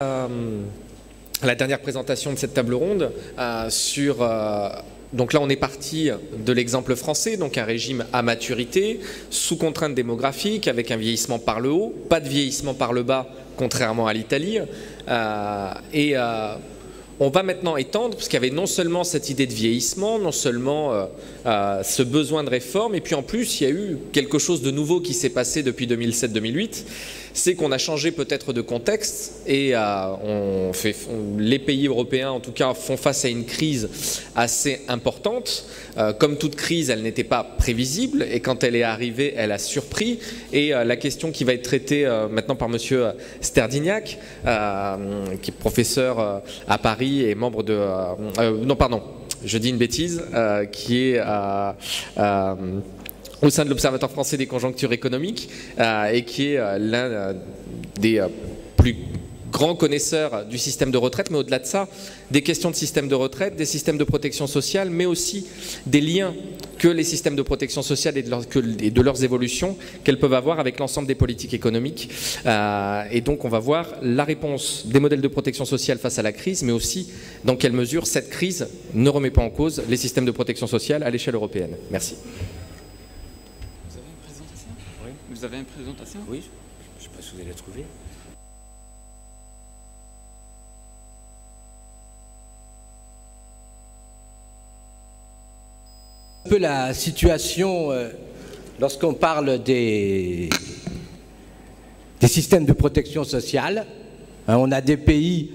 La dernière présentation de cette table ronde donc là on est parti de l'exemple français, donc un régime à maturité, sous contrainte démographique, avec un vieillissement par le haut, pas de vieillissement par le bas, contrairement à l'Italie. On va maintenant étendre, parce qu'il y avait non seulement cette idée de vieillissement, non seulement ce besoin de réforme, et puis en plus il y a eu quelque chose de nouveau qui s'est passé depuis 2007-2008, c'est qu'on a changé peut-être de contexte et les pays européens en tout cas font face à une crise assez importante. Comme toute crise, elle n'était pas prévisible et quand elle est arrivée, elle a surpris. Et la question qui va être traitée maintenant par monsieur Sterdignac, qui est professeur à Paris et membre de... non, pardon, je dis une bêtise, qui est... au sein de l'Observatoire français des conjonctures économiques et qui est l'un des plus grands connaisseurs du système de retraite, mais au-delà de ça, des questions de système de retraite, des systèmes de protection sociale, mais aussi des liens que les systèmes de protection sociale et de leurs évolutions qu'elles peuvent avoir avec l'ensemble des politiques économiques. Et donc on va voir la réponse des modèles de protection sociale face à la crise, mais aussi dans quelle mesure cette crise ne remet pas en cause les systèmes de protection sociale à l'échelle européenne. Merci. Vous avez une présentation? Oui, je ne sais pas si vous allez la trouver. Un peu la situation lorsqu'on parle des systèmes de protection sociale. On a des pays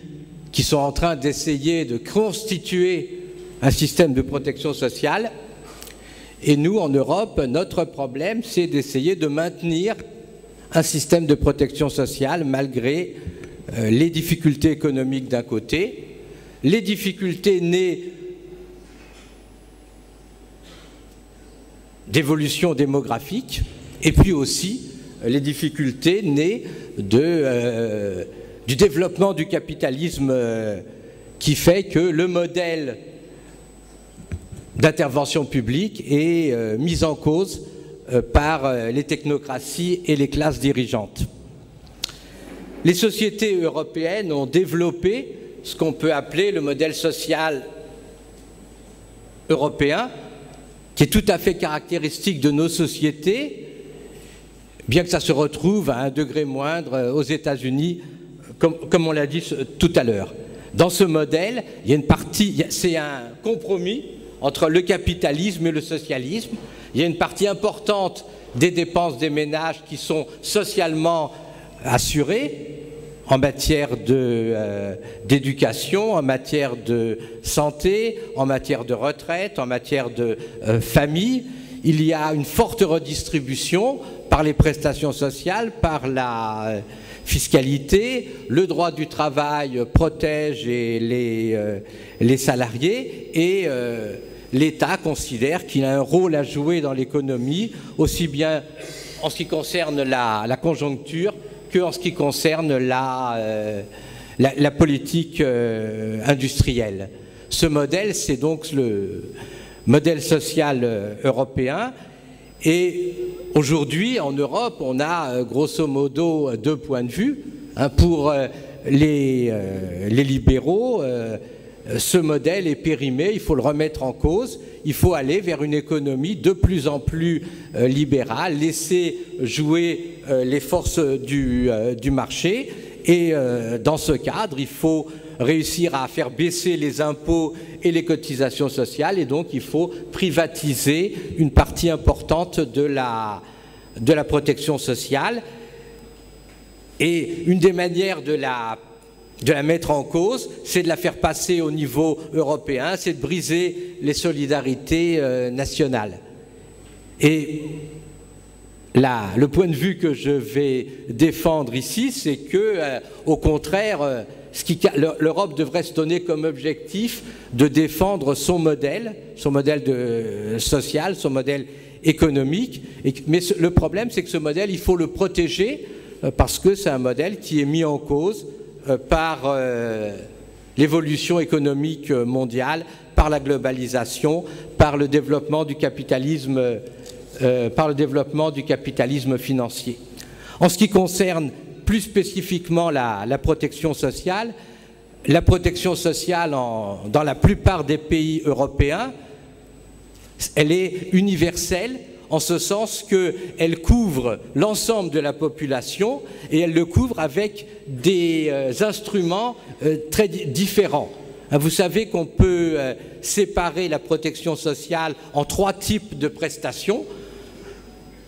qui sont en train d'essayer de constituer un système de protection sociale. Et nous, en Europe, notre problème, c'est d'essayer de maintenir un système de protection sociale malgré les difficultés économiques d'un côté, les difficultés nées d'évolution démographique, et puis aussi les difficultés nées du développement du capitalisme qui fait que le modèle d'intervention publique est mise en cause par les technocraties et les classes dirigeantes. Les sociétés européennes ont développé ce qu'on peut appeler le modèle social européen, qui est tout à fait caractéristique de nos sociétés, bien que ça se retrouve à un degré moindre aux États-Unis, comme on l'a dit tout à l'heure. Dans ce modèle, il y a une partie, c'est un compromis entre le capitalisme et le socialisme. Il y a une partie importante des dépenses des ménages qui sont socialement assurées en matière d'éducation, en matière de santé, en matière de retraite, en matière de famille. Il y a une forte redistribution par les prestations sociales, par la fiscalité. Le droit du travail protège les salariés et l'État considère qu'il a un rôle à jouer dans l'économie, aussi bien en ce qui concerne la conjoncture qu'en ce qui concerne la politique industrielle. Ce modèle, c'est donc le modèle social européen. Et aujourd'hui, en Europe, on a grosso modo deux points de vue. Pour les libéraux, ce modèle est périmé, il faut le remettre en cause, il faut aller vers une économie de plus en plus libérale, laisser jouer les forces du marché et dans ce cadre, il faut réussir à faire baisser les impôts et les cotisations sociales et donc il faut privatiser une partie importante de la protection sociale. Et une des manières de la mettre en cause, c'est de la faire passer au niveau européen, c'est de briser les solidarités nationales. Et là, le point de vue que je vais défendre ici, c'est que, au contraire, l'Europe devrait se donner comme objectif de défendre son modèle social, son modèle économique. Mais le problème, c'est que ce modèle, il faut le protéger parce que c'est un modèle qui est mis en cause par l'évolution économique mondiale, par la globalisation, par le développement du capitalisme financier. En ce qui concerne plus spécifiquement la protection sociale. La protection sociale, dans la plupart des pays européens, elle est universelle, en ce sens qu'elle couvre l'ensemble de la population et elle le couvre avec des instruments très différents. Vous savez qu'on peut séparer la protection sociale en 3 types de prestations.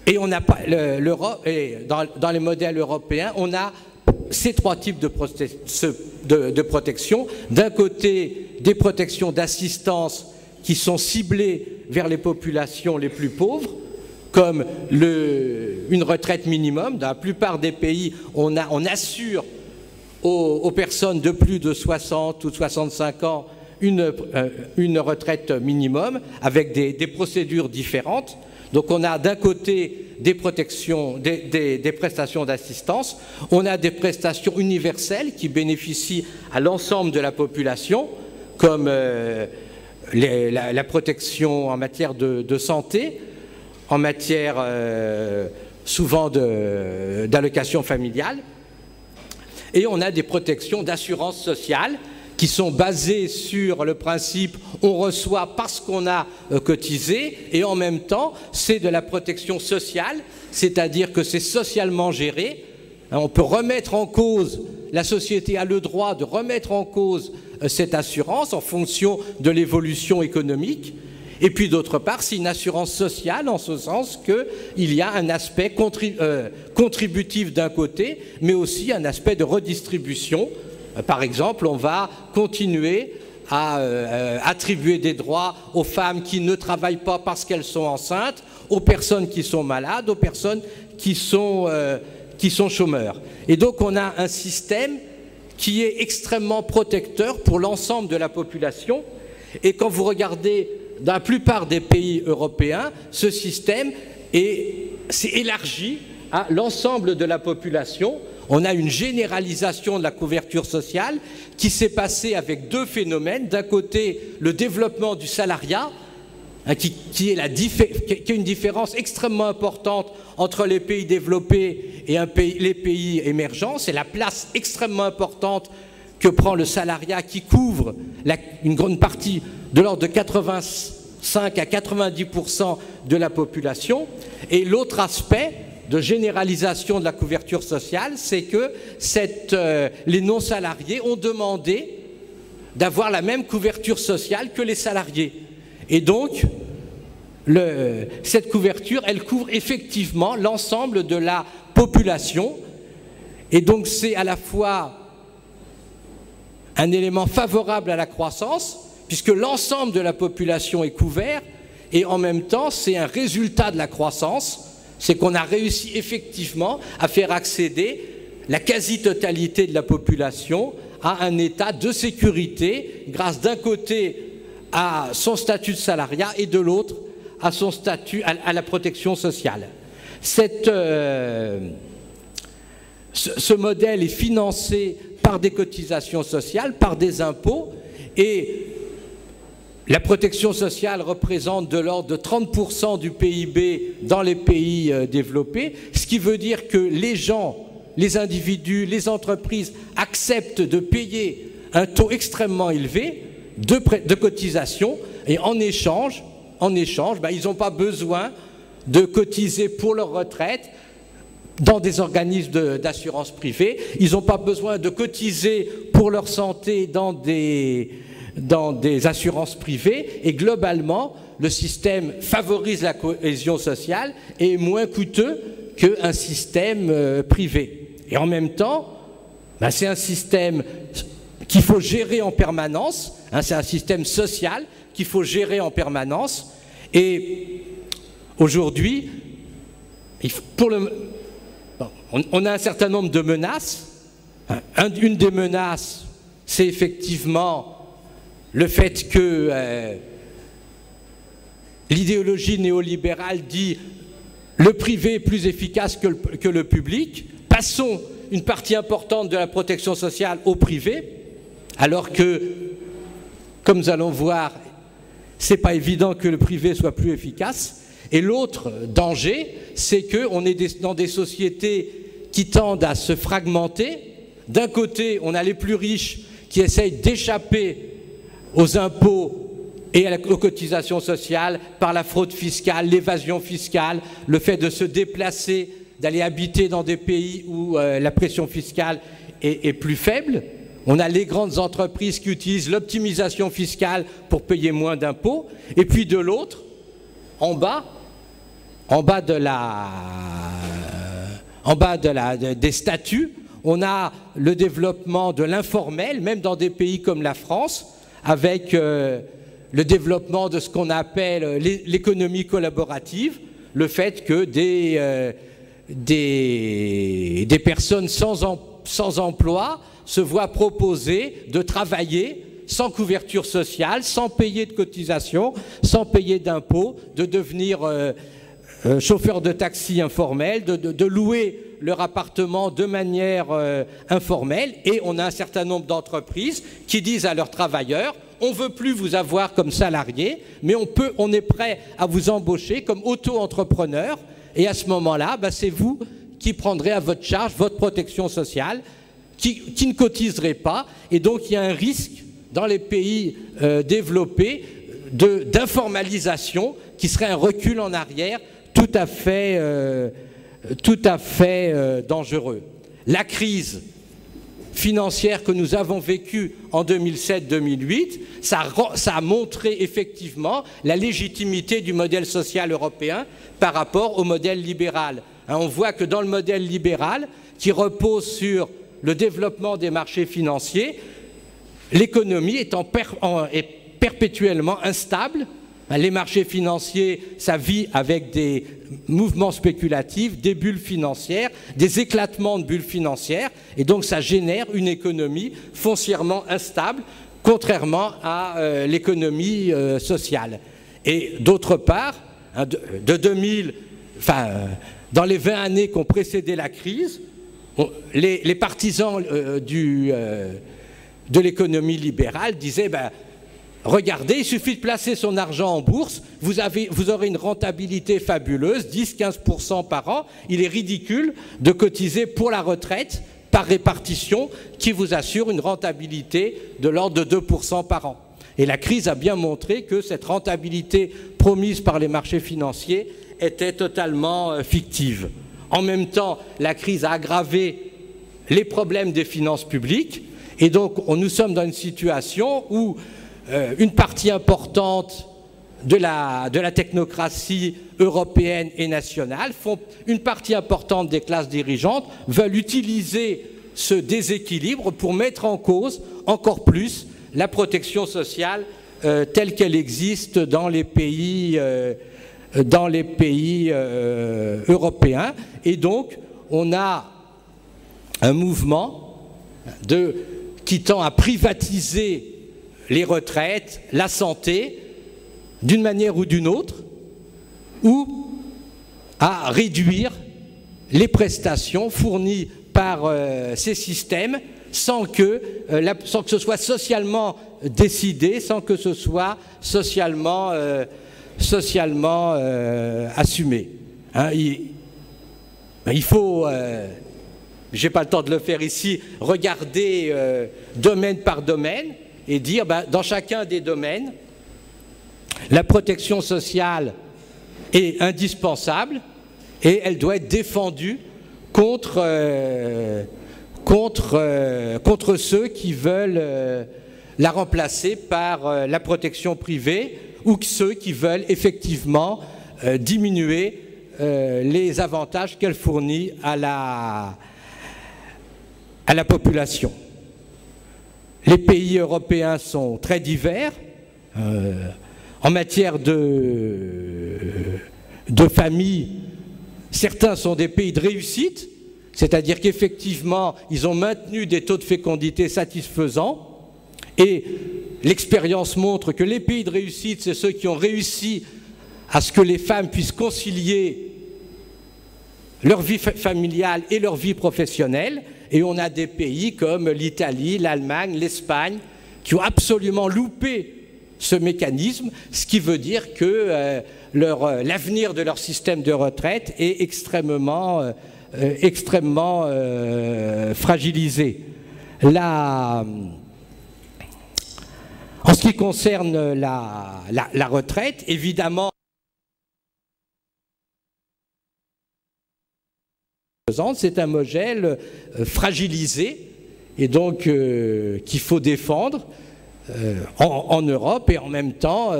Et on n'a pas dans les modèles européens, on a ces 3 types de protection. D'un côté, des protections d'assistance qui sont ciblées vers les populations les plus pauvres, comme une retraite minimum. Dans la plupart des pays, on assure aux personnes de plus de 60 ou 65 ans une retraite minimum avec des procédures différentes. Donc on a d'un côté des protections, des prestations d'assistance, on a des prestations universelles qui bénéficient à l'ensemble de la population, comme la protection en matière de santé, en matière souvent d'allocation familiale, et on a des protections d'assurance sociale qui sont basées sur le principe on reçoit parce qu'on a cotisé, et en même temps c'est de la protection sociale, c'est-à-dire que c'est socialement géré. On peut remettre en cause, la société a le droit de remettre en cause cette assurance en fonction de l'évolution économique. Et puis d'autre part, c'est une assurance sociale en ce sens qu'il y a un aspect contributif d'un côté, mais aussi un aspect de redistribution. Par exemple, on va continuer à attribuer des droits aux femmes qui ne travaillent pas parce qu'elles sont enceintes, aux personnes qui sont malades, aux personnes qui sont chômeurs. Et donc on a un système qui est extrêmement protecteur pour l'ensemble de la population. Et quand vous regardez dans la plupart des pays européens, ce système s'est élargi à l'ensemble de la population. On a une généralisation de la couverture sociale qui s'est passée avec 2 phénomènes. D'un côté, le développement du salariat, qui est une différence extrêmement importante entre les pays développés et les pays émergents. C'est la place extrêmement importante que prend le salariat, qui couvre une grande partie, de l'ordre de 85 à 90% de la population. Et l'autre aspect de généralisation de la couverture sociale, c'est que les non-salariés ont demandé d'avoir la même couverture sociale que les salariés. Et donc, cette couverture, elle couvre effectivement l'ensemble de la population. Et donc, c'est à la fois un élément favorable à la croissance, puisque l'ensemble de la population est couvert, et en même temps, c'est un résultat de la croissance, c'est qu'on a réussi effectivement à faire accéder la quasi-totalité de la population à un état de sécurité, grâce d'un côté à son statut de salariat et de l'autre à son statut, à la protection sociale. Ce modèle est financé par des cotisations sociales, par des impôts, et la protection sociale représente de l'ordre de 30% du PIB dans les pays développés, ce qui veut dire que les gens, les individus, les entreprises acceptent de payer un taux extrêmement élevé de cotisation, et en échange, ils n'ont pas besoin de cotiser pour leur retraite dans des organismes d'assurance privée, ils n'ont pas besoin de cotiser pour leur santé dans des assurances privées, et globalement, le système favorise la cohésion sociale et est moins coûteux qu'un système privé. Et en même temps, c'est un système qu'il faut gérer en permanence, c'est un système social qu'il faut gérer en permanence, et aujourd'hui, on a un certain nombre de menaces. Une des menaces, c'est effectivement le fait que l'idéologie néolibérale dit le privé est plus efficace que le public, passons une partie importante de la protection sociale au privé, alors que, comme nous allons voir, ce n'est pas évident que le privé soit plus efficace. Et l'autre danger, c'est qu'on est dans des sociétés qui tendent à se fragmenter. D'un côté, on a les plus riches qui essayent d'échapper aux impôts et aux cotisations sociales par la fraude fiscale, l'évasion fiscale, le fait de se déplacer, d'aller habiter dans des pays où la pression fiscale est plus faible. On a les grandes entreprises qui utilisent l'optimisation fiscale pour payer moins d'impôts. Et puis de l'autre, en bas des statuts, on a le développement de l'informel, même dans des pays comme la France, avec le développement de ce qu'on appelle l'économie collaborative, le fait que des personnes sans emploi se voient proposer de travailler sans couverture sociale, sans payer de cotisations, sans payer d'impôts, de devenir chauffeur de taxi informel, de louer leur appartement de manière informelle. Et on a un certain nombre d'entreprises qui disent à leurs travailleurs: on ne veut plus vous avoir comme salarié, mais on est prêt à vous embaucher comme auto-entrepreneur. Et à ce moment-là, c'est vous qui prendrez à votre charge votre protection sociale, qui ne cotiserez pas. Et donc il y a un risque dans les pays développés d'informalisation qui serait un recul en arrière tout à fait dangereux. La crise financière que nous avons vécue en 2007-2008, ça a montré effectivement la légitimité du modèle social européen par rapport au modèle libéral. On voit que dans le modèle libéral, qui repose sur le développement des marchés financiers, l'économie est perpétuellement instable. Les marchés financiers, ça vit avec des mouvements spéculatifs, des bulles financières, des éclatements de bulles financières, et donc ça génère une économie foncièrement instable, contrairement à l'économie sociale. Et d'autre part, de 2000, dans les 20 années qui ont précédé la crise, les partisans de l'économie libérale disaient regardez, il suffit de placer son argent en bourse, vous aurez une rentabilité fabuleuse, 10-15% par an. Il est ridicule de cotiser pour la retraite par répartition qui vous assure une rentabilité de l'ordre de 2% par an. Et la crise a bien montré que cette rentabilité promise par les marchés financiers était totalement fictive. En même temps, la crise a aggravé les problèmes des finances publiques, et donc nous sommes dans une situation où une partie importante de la technocratie européenne et nationale, une partie importante des classes dirigeantes veulent utiliser ce déséquilibre pour mettre en cause encore plus la protection sociale telle qu'elle existe dans les pays européens. Et donc, on a un mouvement qui tend à privatiser les retraites, la santé, d'une manière ou d'une autre, ou à réduire les prestations fournies par ces systèmes sans que ce soit socialement décidé, sans que ce soit socialement assumé. Il faut, je n'ai pas le temps de le faire ici, regarder domaine par domaine et dire, dans chacun des domaines, la protection sociale est indispensable et elle doit être défendue contre ceux qui veulent la remplacer par la protection privée ou ceux qui veulent effectivement diminuer les avantages qu'elle fournit à la population. Les pays européens sont très divers. En matière de famille, certains sont des pays de réussite, c'est-à-dire qu'effectivement, ils ont maintenu des taux de fécondité satisfaisants. Et l'expérience montre que les pays de réussite, c'est ceux qui ont réussi à ce que les femmes puissent concilier leur vie familiale et leur vie professionnelle. Et on a des pays comme l'Italie, l'Allemagne, l'Espagne, qui ont absolument loupé ce mécanisme, ce qui veut dire que l'avenir de leur système de retraite est extrêmement extrêmement fragilisés. En ce qui concerne la retraite, évidemment, c'est un modèle fragilisé et donc qu'il faut défendre en Europe, et en même temps,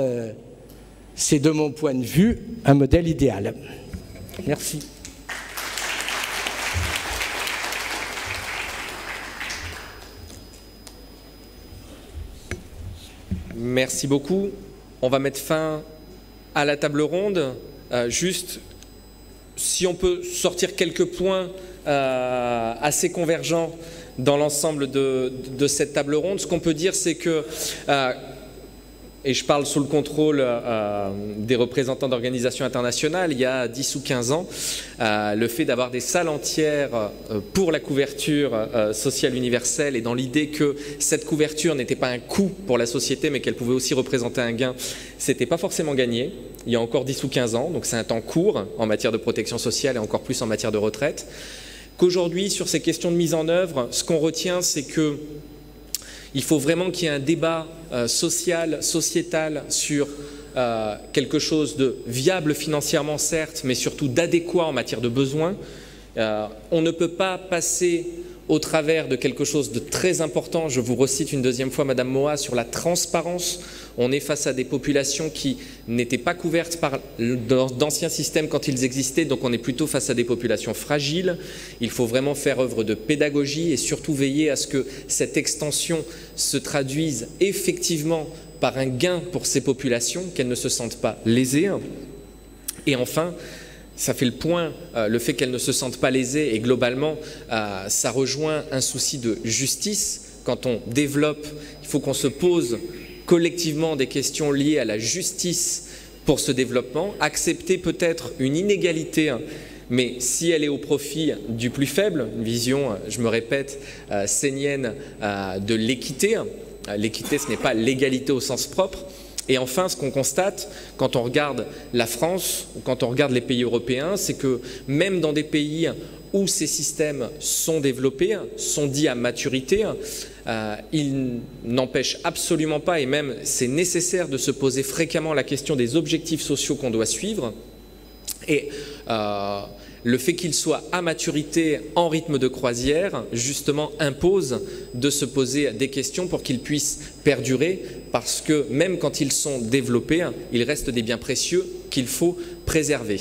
c'est de mon point de vue un modèle idéal. Merci. Merci beaucoup. On va mettre fin à la table ronde. Juste, si on peut sortir quelques points assez convergents dans l'ensemble de cette table ronde, ce qu'on peut dire, c'est que, et je parle sous le contrôle des représentants d'organisations internationales, il y a 10 ou 15 ans, le fait d'avoir des salles entières pour la couverture sociale universelle, et dans l'idée que cette couverture n'était pas un coût pour la société, mais qu'elle pouvait aussi représenter un gain, c'était pas forcément gagné, il y a encore 10 ou 15 ans, donc c'est un temps court en matière de protection sociale et encore plus en matière de retraite. Qu'aujourd'hui, sur ces questions de mise en œuvre, ce qu'on retient, c'est que il faut vraiment qu'il y ait un débat social, sociétal sur quelque chose de viable financièrement, certes, mais surtout d'adéquat en matière de besoins. On ne peut pas passer au travers de quelque chose de très important. Je vous recite une deuxième fois Madame Moa sur la transparence. On est face à des populations qui n'étaient pas couvertes par d'anciens systèmes quand ils existaient, donc on est plutôt face à des populations fragiles. Il faut vraiment faire œuvre de pédagogie et surtout veiller à ce que cette extension se traduise effectivement par un gain pour ces populations, qu'elles ne se sentent pas lésées. Et enfin, ça fait le point, le fait qu'elles ne se sentent pas lésées, et globalement, ça rejoint un souci de justice. Quand on développe, il faut qu'on se pose collectivement des questions liées à la justice pour ce développement, accepter peut-être une inégalité, mais si elle est au profit du plus faible, une vision, je me répète, sénienne de l'équité. L'équité, ce n'est pas l'égalité au sens propre. Et enfin, ce qu'on constate quand on regarde la France, ou quand on regarde les pays européens, c'est que même dans des pays où ces systèmes sont développés, sont dits à maturité, ils n'empêchent absolument pas, et même c'est nécessaire de se poser fréquemment la question des objectifs sociaux qu'on doit suivre. Et le fait qu'ils soient à maturité en rythme de croisière, justement, impose de se poser des questions pour qu'ils puissent perdurer, parce que même quand ils sont développés, ils restent des biens précieux qu'il faut préserver.